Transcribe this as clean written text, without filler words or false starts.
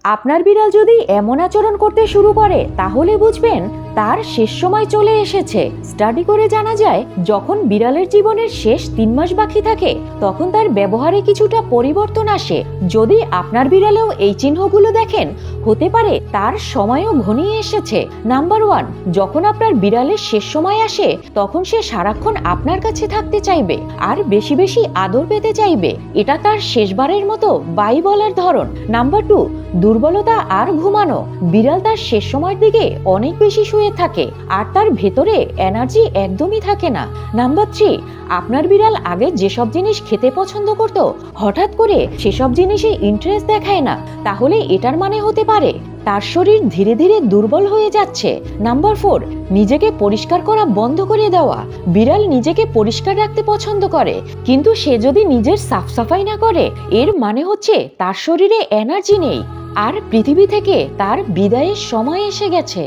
আপনার বিড়াল যদি এমন আচরণ করতে শুরু করে তাহলে বুঝবেন তার শেষ সময় চলে এসেছে। স্টাডি করে জানা যায়, যখন বিড়ালের জীবনের শেষ 3 মাস বাকি থাকে তখন তার ব্যবহারে কিছুটা পরিবর্তন আসে। যদি আপনার বিড়ালেও এই চিহ্নগুলো দেখেন, হতে পারে তার সময়ও ঘনিয়ে এসেছে। নাম্বার 1, যখন আপনার বিড়ালের শেষ সময় আসে তখন সে সারাক্ষণ আপনার কাছে থাকতে চাইবে আর বেশি বেশি আদর পেতে চাইবে। এটা তার শেষবারের মতো বাই বলার ধরন। নাম্বার 2, দুর্বলতা আর ঘুমানো। বিড়াল তার শেষ সময়ের দিকে অনেক বেশি শুয়ে থাকে আর তার ভেতরে এনার্জি একদমই থাকে না। নাম্বার 3, আপনার বিড়াল আগে যেসব জিনিস খেতে পছন্দ করত হঠাৎ করে সেসব জিনিসে ইন্টারেস্ট দেখায় না, তাহলে এটার মানে হতে পারে তার শরীর ধীরে ধীরে দুর্বল হয়ে যাচ্ছে। নাম্বার 4, নিজেকে পরিষ্কার করা বন্ধ করে দেওয়া। বিড়াল নিজেকে পরিষ্কার রাখতে পছন্দ করে, কিন্তু সে যদি নিজের সাফ সাফাই না করে এর মানে হচ্ছে তার শরীরে এনার্জি নেই আর পৃথিবী থেকে তার বিদায়ের সময় এসে গেছে।